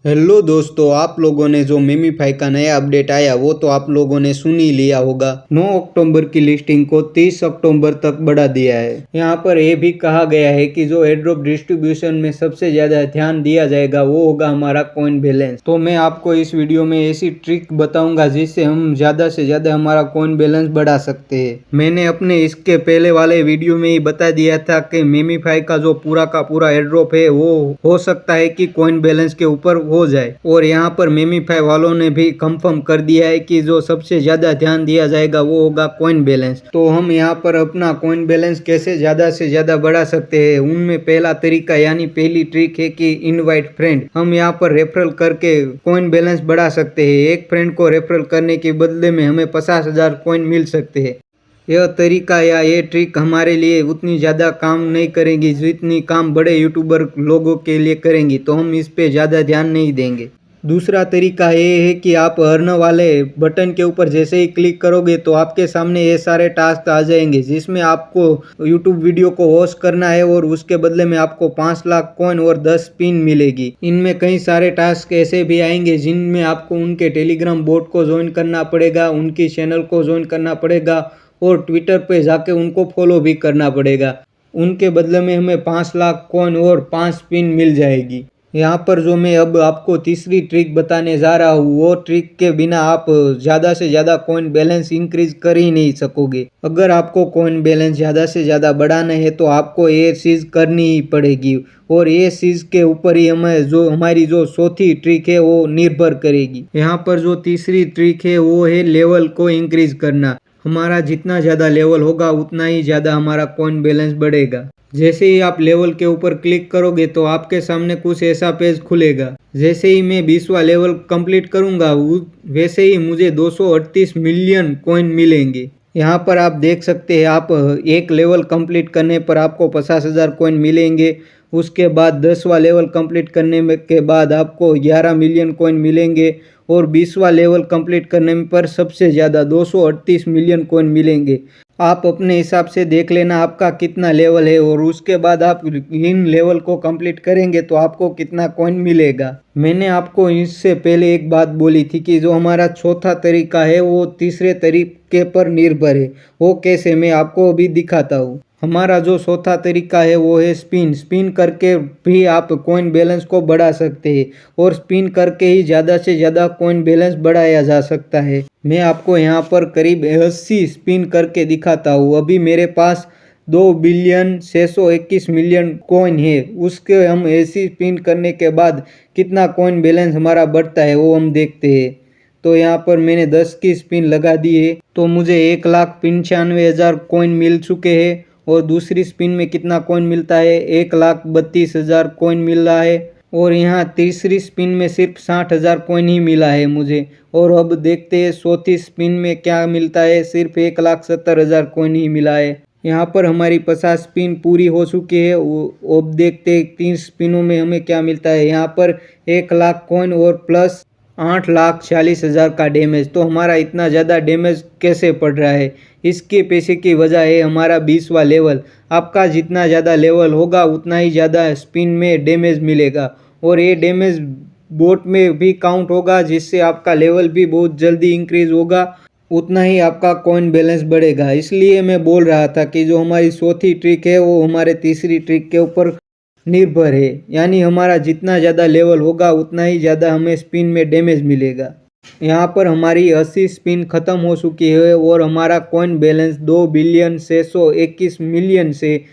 Hello दोस्तों, आप लोगों ने जो मेमीफाई का नया अपडेट आया वो तो आप लोगों ने सुन ही लिया होगा। 9 अक्टूबर की लिस्टिंग को 30 अक्टूबर तक बढ़ा दिया है। यहाँ पर यह भी कहा गया है कि जो एयरड्रॉप डिस्ट्रीब्यूशन में सबसे ज्यादा ध्यान दिया जाएगा वो होगा हमारा कॉइन बैलेंस। तो मैं आपको इस वीडियो में ऐसी ट्रिक बताऊंगा जिससे हम ज्यादा से ज्यादा हमारा कॉइन बैलेंस बढ़ा सकते हैं। मैंने अपने इसके पहले वाले वीडियो में ही बता दिया था कि मेमीफाई का जो पूरा का पूरा एयरड्रॉप है वो हो सकता है कि कॉइन बैलेंस के ऊपर हो जाए, और यहाँ पर मेमीफाई वालों ने भी कंफर्म कर दिया है कि जो सबसे ज्यादा ध्यान दिया जाएगा वो होगा कॉइन बैलेंस। तो हम यहाँ पर अपना कॉइन बैलेंस कैसे ज्यादा से ज्यादा बढ़ा सकते हैं, उनमें पहला तरीका यानी पहली ट्रिक है कि इनवाइट फ्रेंड। हम यहाँ पर रेफरल करके कॉइन बैलेंस बढ़ा सकते हैं। एक फ्रेंड को रेफरल करने के बदले में हमें 50,000 कॉइन मिल सकते हैं। यह तरीका या ये ट्रिक हमारे लिए उतनी ज़्यादा काम नहीं करेंगी जितनी काम बड़े यूट्यूबर लोगों के लिए करेंगी, तो हम इस पे ज़्यादा ध्यान नहीं देंगे। दूसरा तरीका ये है कि आप अर्न वाले बटन के ऊपर जैसे ही क्लिक करोगे तो आपके सामने ये सारे टास्क आ जाएंगे जिसमें आपको यूट्यूब वीडियो को वॉच करना है और उसके बदले में आपको 5 लाख कॉइन और 10 पिन मिलेगी। इनमें कई सारे टास्क ऐसे भी आएंगे जिनमें आपको उनके टेलीग्राम बोट को ज्वाइन करना पड़ेगा, उनकी चैनल को ज्वाइन करना पड़ेगा और ट्विटर पे जाके उनको फॉलो भी करना पड़ेगा। उनके बदले में हमें 5 लाख कॉइन और 5 पिन मिल जाएगी। यहाँ पर जो मैं अब आपको तीसरी ट्रिक बताने जा रहा हूँ वो ट्रिक के बिना आप ज़्यादा से ज़्यादा कॉइन बैलेंस इंक्रीज कर ही नहीं सकोगे। अगर आपको कॉइन बैलेंस ज़्यादा से ज़्यादा बढ़ाना है तो आपको ये चीज़ करनी ही पड़ेगी, और ये चीज़ के ऊपर ही हमें जो हमारी जो चौथी ट्रिक है वो निर्भर करेगी। यहाँ पर जो तीसरी ट्रिक है वो है लेवल को इंक्रीज करना। हमारा जितना ज़्यादा लेवल होगा उतना ही ज़्यादा हमारा कॉइन बैलेंस बढ़ेगा। जैसे ही आप लेवल के ऊपर क्लिक करोगे तो आपके सामने कुछ ऐसा पेज खुलेगा। जैसे ही मैं 20वां लेवल कंप्लीट करूंगा वैसे ही मुझे 238 मिलियन कॉइन मिलेंगे। यहाँ पर आप देख सकते हैं, आप एक लेवल कंप्लीट करने पर आपको 50,000 कॉइन मिलेंगे। उसके बाद 10वां लेवल कंप्लीट करने के बाद आपको 11 मिलियन कॉइन मिलेंगे, और 20वां लेवल कंप्लीट करने पर सबसे ज़्यादा 238 मिलियन कॉइन मिलेंगे। आप अपने हिसाब से देख लेना आपका कितना लेवल है, और उसके बाद आप इन लेवल को कंप्लीट करेंगे तो आपको कितना कॉइन मिलेगा। मैंने आपको इससे पहले एक बात बोली थी कि जो हमारा चौथा तरीका है वो तीसरे तरीके पर निर्भर है। वो कैसे, मैं आपको अभी दिखाता हूँ। हमारा जो चौथा तरीका है वो है स्पिन। स्पिन करके भी आप कॉइन बैलेंस को बढ़ा सकते हैं, और स्पिन करके ही ज़्यादा से ज़्यादा कॉइन बैलेंस बढ़ाया जा सकता है। मैं आपको यहाँ पर करीब 80 स्पिन करके दिखाता हूँ। अभी मेरे पास 2,621,000,000 कॉइन है। उसके हम 80 स्पिन करने के बाद कितना कॉइन बैलेंस हमारा बढ़ता है वो हम देखते हैं। तो यहाँ पर मैंने 10 की स्पिन लगा दी है तो मुझे 1,95,000 कॉइन मिल चुके हैं। और दूसरी स्पिन में कितना कॉइन मिलता है, 1,32,000 कॉइन मिल रहा है। और यहाँ तीसरी स्पिन में सिर्फ 60,000 कॉइन ही मिला है मुझे। और अब देखते हैं चौथी स्पिन में क्या मिलता है, सिर्फ 1,70,000 कॉइन ही मिला है। यहाँ पर हमारी 50 स्पिन पूरी हो चुकी है। अब देखते हैं 3 स्पिनों में हमें क्या मिलता है। यहाँ पर 1,00,000 कॉइन और प्लस 8,40,000 का डैमेज। तो हमारा इतना ज़्यादा डैमेज कैसे पड़ रहा है, इसके पीछे की वजह है हमारा 20वां लेवल। आपका जितना ज़्यादा लेवल होगा उतना ही ज़्यादा स्पिन में डैमेज मिलेगा, और ये डैमेज बोट में भी काउंट होगा जिससे आपका लेवल भी बहुत जल्दी इंक्रीज होगा, उतना ही आपका कॉइन बैलेंस बढ़ेगा। इसलिए मैं बोल रहा था कि जो हमारी चौथी ट्रिक है वो हमारे तीसरी ट्रिक के ऊपर निर्भर है, यानी हमारा जितना ज़्यादा लेवल होगा उतना ही ज़्यादा हमें स्पिन में डैमेज मिलेगा। यहाँ पर हमारी 80 स्पिन ख़त्म हो चुकी है और हमारा कॉइन बैलेंस 2,621,000,000 से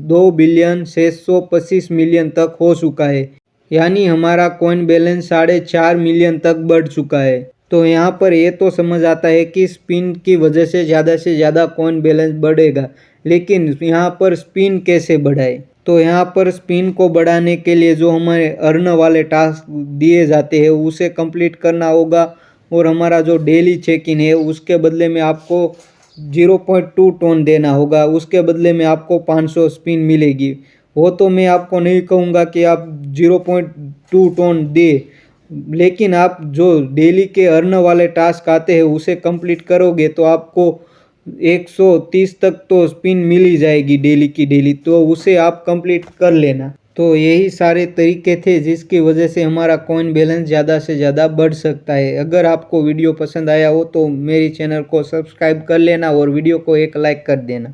2,625,000,000 तक हो चुका है, यानी हमारा कॉइन बैलेंस 4.5 मिलियन तक बढ़ चुका है। तो यहाँ पर ये तो समझ आता है कि स्पिन की वजह से ज़्यादा कॉइन बैलेंस बढ़ेगा, लेकिन यहाँ पर स्पिन कैसे बढ़ाए। तो यहाँ पर स्पिन को बढ़ाने के लिए जो हमारे अर्न वाले टास्क दिए जाते हैं उसे कंप्लीट करना होगा, और हमारा जो डेली चेक इन है उसके बदले में आपको 0.2 टोन देना होगा। उसके बदले में आपको 500 स्पिन मिलेगी। वो तो मैं आपको नहीं कहूँगा कि आप 0.2 टोन दे, लेकिन आप जो डेली के अर्न वाले टास्क आते हैं उसे कंप्लीट करोगे तो आपको 130 तक तो स्पिन मिल ही जाएगी डेली की डेली। तो उसे आप कंप्लीट कर लेना। तो यही सारे तरीके थे जिसकी वजह से हमारा कॉइन बैलेंस ज़्यादा से ज़्यादा बढ़ सकता है। अगर आपको वीडियो पसंद आया हो तो मेरी चैनल को सब्सक्राइब कर लेना और वीडियो को एक लाइक कर देना।